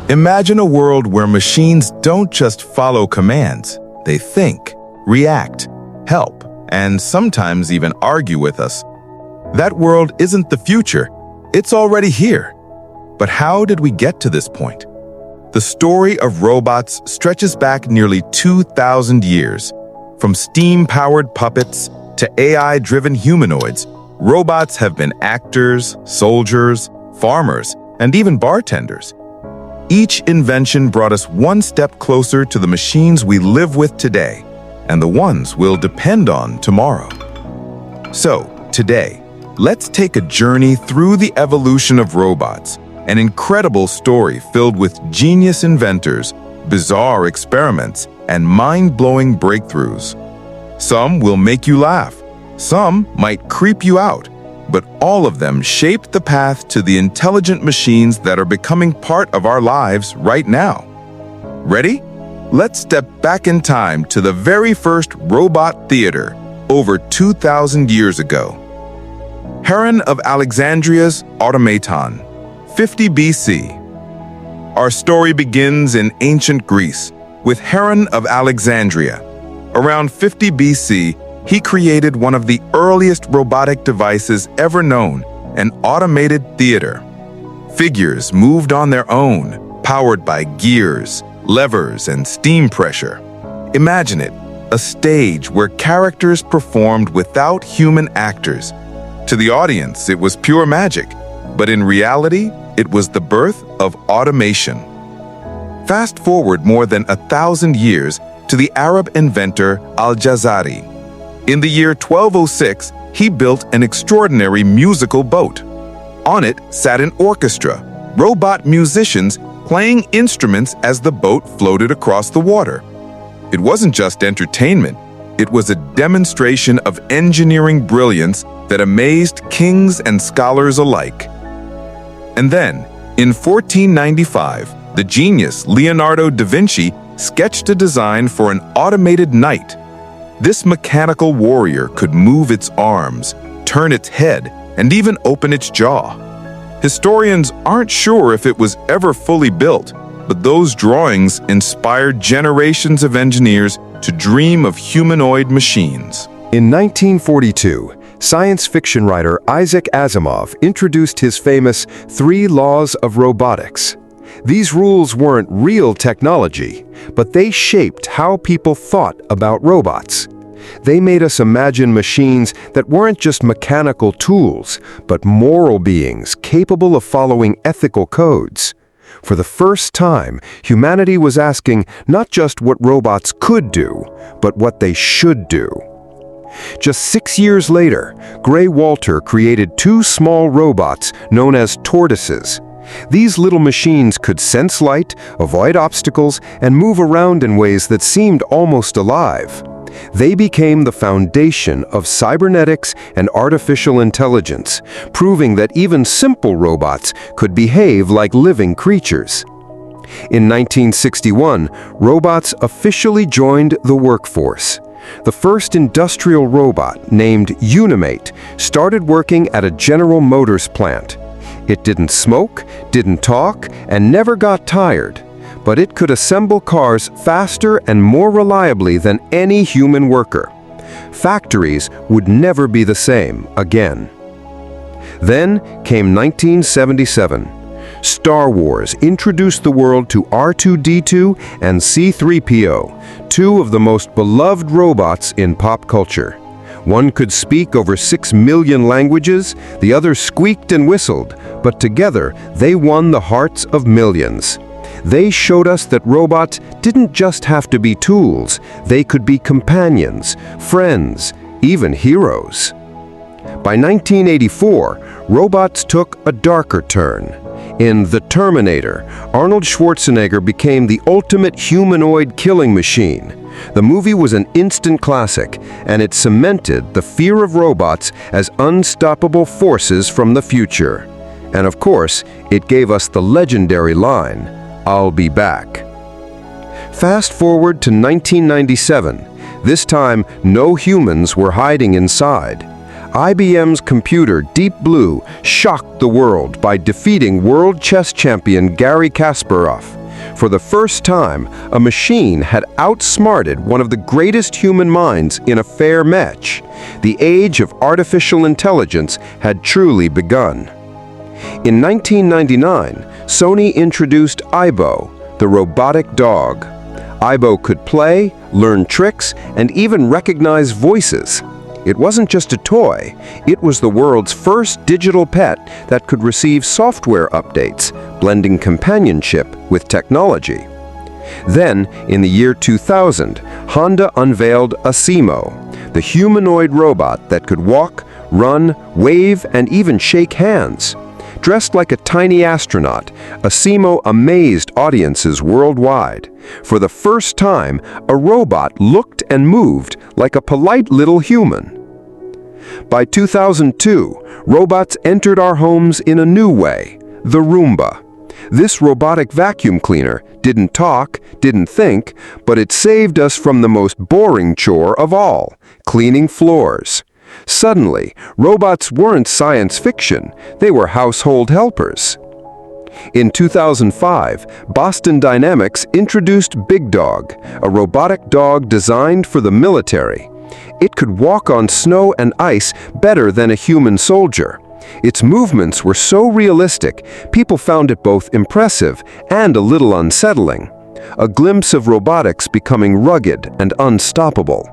Imagine a world where machines don't just follow commands. They think, react, help, and sometimes even argue with us. That world isn't the future. It's already here. But how did we get to this point? The story of robots stretches back nearly 2,000 years. From steam-powered puppets to AI-driven humanoids, robots have been actors, soldiers, farmers, and even bartenders. Each invention brought us one step closer to the machines we live with today, and the ones we'll depend on tomorrow. So, today, let's take a journey through the evolution of robots, an incredible story filled with genius inventors, bizarre experiments, and mind-blowing breakthroughs. Some will make you laugh, some might creep you out, but all of them shaped the path to the intelligent machines that are becoming part of our lives right now. Ready? Let's step back in time to the very first robot theater over 2,000 years ago. Heron of Alexandria's automaton, 50 BC. Our story begins in ancient Greece with Heron of Alexandria. Around 50 BC, he created one of the earliest robotic devices ever known, an automated theater. Figures moved on their own, powered by gears, levers, and steam pressure. Imagine it, a stage where characters performed without human actors. To the audience, it was pure magic, but in reality, it was the birth of automation. Fast forward more than 1,000 years to the Arab inventor Al-Jazari. In the year 1206, he built an extraordinary musical boat. On it sat an orchestra, robot musicians playing instruments as the boat floated across the water. It wasn't just entertainment, it was a demonstration of engineering brilliance that amazed kings and scholars alike. And then, in 1495, the genius Leonardo da Vinci sketched a design for an automated knight. This mechanical warrior could move its arms, turn its head, and even open its jaw. Historians aren't sure if it was ever fully built, but those drawings inspired generations of engineers to dream of humanoid machines. In 1942, science fiction writer Isaac Asimov introduced his famous 3 laws of robotics. These rules weren't real technology, but they shaped how people thought about robots. They made us imagine machines that weren't just mechanical tools, but moral beings capable of following ethical codes. For the first time, humanity was asking not just what robots could do, but what they should do. Just 6 years later, Gray Walter created 2 small robots known as tortoises. These little machines could sense light, avoid obstacles, and move around in ways that seemed almost alive. They became the foundation of cybernetics and artificial intelligence, proving that even simple robots could behave like living creatures. In 1961, robots officially joined the workforce. The first industrial robot, named Unimate, started working at a General Motors plant. It didn't smoke, didn't talk, and never got tired. But it could assemble cars faster and more reliably than any human worker. Factories would never be the same again. Then came 1977. Star Wars introduced the world to R2-D2 and C-3PO, 2 of the most beloved robots in pop culture. One could speak over 6 million languages, the other squeaked and whistled, but together they won the hearts of millions. They showed us that robots didn't just have to be tools, they could be companions, friends, even heroes. By 1984, robots took a darker turn. In The Terminator, Arnold Schwarzenegger became the ultimate humanoid killing machine. The movie was an instant classic, and it cemented the fear of robots as unstoppable forces from the future. And of course, it gave us the legendary line, "I'll be back." Fast forward to 1997. This time, no humans were hiding inside. IBM's computer Deep Blue shocked the world by defeating world chess champion Garry Kasparov. For the first time, a machine had outsmarted one of the greatest human minds in a fair match. The age of artificial intelligence had truly begun. In 1999, Sony introduced Aibo, the robotic dog. Aibo could play, learn tricks, and even recognize voices. It wasn't just a toy, it was the world's first digital pet that could receive software updates, blending companionship with technology. Then, in the year 2000, Honda unveiled Asimo, the humanoid robot that could walk, run, wave, and even shake hands. Dressed like a tiny astronaut, Asimo amazed audiences worldwide. For the first time, a robot looked and moved like a polite little human. By 2002, robots entered our homes in a new way, the Roomba. This robotic vacuum cleaner didn't talk, didn't think, but it saved us from the most boring chore of all, cleaning floors. Suddenly, robots weren't science fiction, they were household helpers. In 2005, Boston Dynamics introduced Big Dog, a robotic dog designed for the military. It could walk on snow and ice better than a human soldier. Its movements were so realistic, people found it both impressive and a little unsettling. A glimpse of robotics becoming rugged and unstoppable.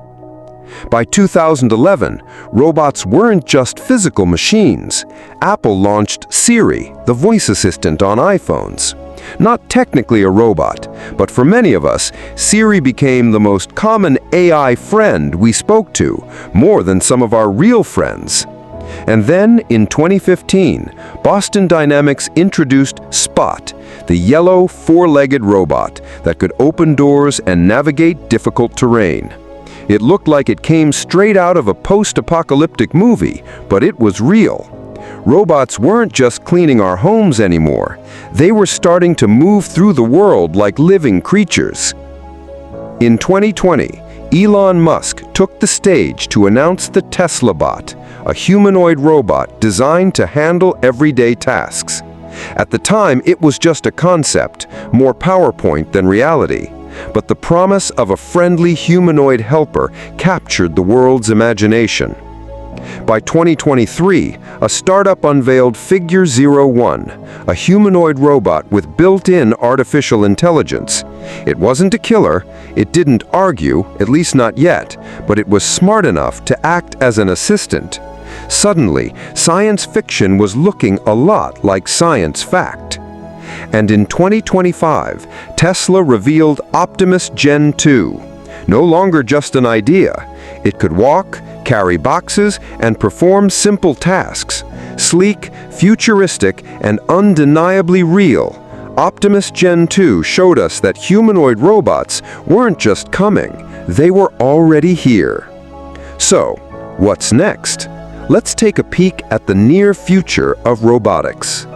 By 2011, robots weren't just physical machines. Apple launched Siri, the voice assistant on iPhones. Not technically a robot, but for many of us, Siri became the most common AI friend we spoke to, more than some of our real friends. And then, in 2015, Boston Dynamics introduced Spot, the yellow, four-legged robot that could open doors and navigate difficult terrain. It looked like it came straight out of a post-apocalyptic movie, but it was real. Robots weren't just cleaning our homes anymore. They were starting to move through the world like living creatures. In 2020, Elon Musk took the stage to announce the Tesla Bot, a humanoid robot designed to handle everyday tasks. At the time, it was just a concept, more PowerPoint than reality. But the promise of a friendly humanoid helper captured the world's imagination. By 2023, a startup unveiled Figure 01, a humanoid robot with built-in artificial intelligence. It wasn't a killer, it didn't argue, at least not yet, but it was smart enough to act as an assistant. Suddenly, science fiction was looking a lot like science fact. And in 2025, Tesla revealed Optimus Gen 2. No longer just an idea. It could walk, carry boxes, and perform simple tasks. Sleek, futuristic, and undeniably real, Optimus Gen 2 showed us that humanoid robots weren't just coming, they were already here. So, what's next? Let's take a peek at the near future of robotics.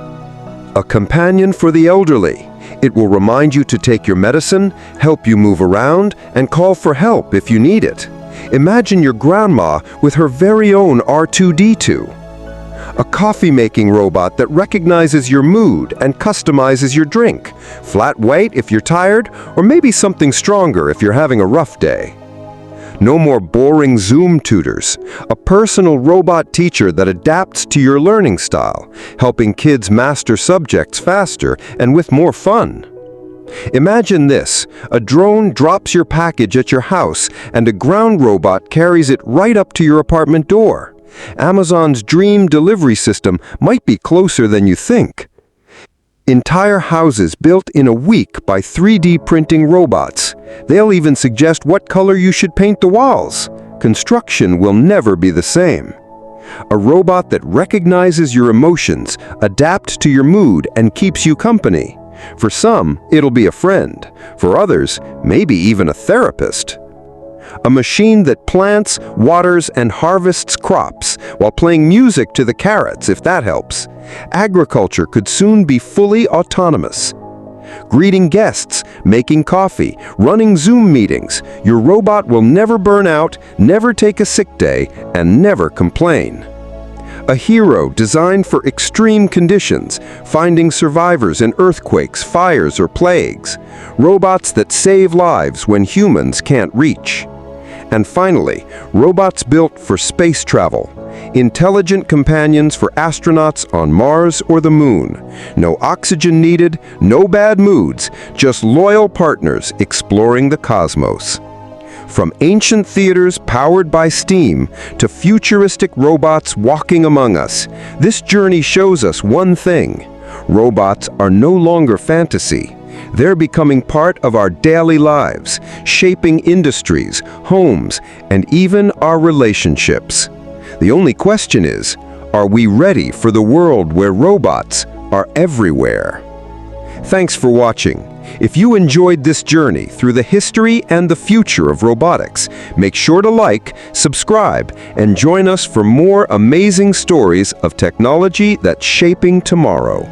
A companion for the elderly. It will remind you to take your medicine, help you move around, and call for help if you need it. Imagine your grandma with her very own R2-D2. A coffee-making robot that recognizes your mood and customizes your drink. Flat white if you're tired, or maybe something stronger if you're having a rough day. No more boring Zoom tutors. A personal robot teacher that adapts to your learning style, helping kids master subjects faster and with more fun. Imagine this: a drone drops your package at your house and a ground robot carries it right up to your apartment door. Amazon's dream delivery system might be closer than you think. Entire houses built in a week by 3D printing robots. They'll even suggest what color you should paint the walls. Construction will never be the same. A robot that recognizes your emotions, adapts to your mood, and keeps you company. For some, it'll be a friend. For others, maybe even a therapist. A machine that plants, waters, and harvests crops while playing music to the carrots, if that helps. Agriculture could soon be fully autonomous. Greeting guests, making coffee, running Zoom meetings, your robot will never burn out, never take a sick day, and never complain. a hero designed for extreme conditions, finding survivors in earthquakes, fires, or plagues. Robots that save lives when humans can't reach. And finally, robots built for space travel. Intelligent companions for astronauts on Mars or the Moon. No oxygen needed, no bad moods, just loyal partners exploring the cosmos. From ancient theaters powered by steam to futuristic robots walking among us, this journey shows us one thing: robots are no longer fantasy. They're becoming part of our daily lives, shaping industries, homes, and even our relationships. The only question is, are we ready for the world where robots are everywhere? Thanks for watching. If you enjoyed this journey through the history and the future of robotics, make sure to like, subscribe, and join us for more amazing stories of technology that's shaping tomorrow.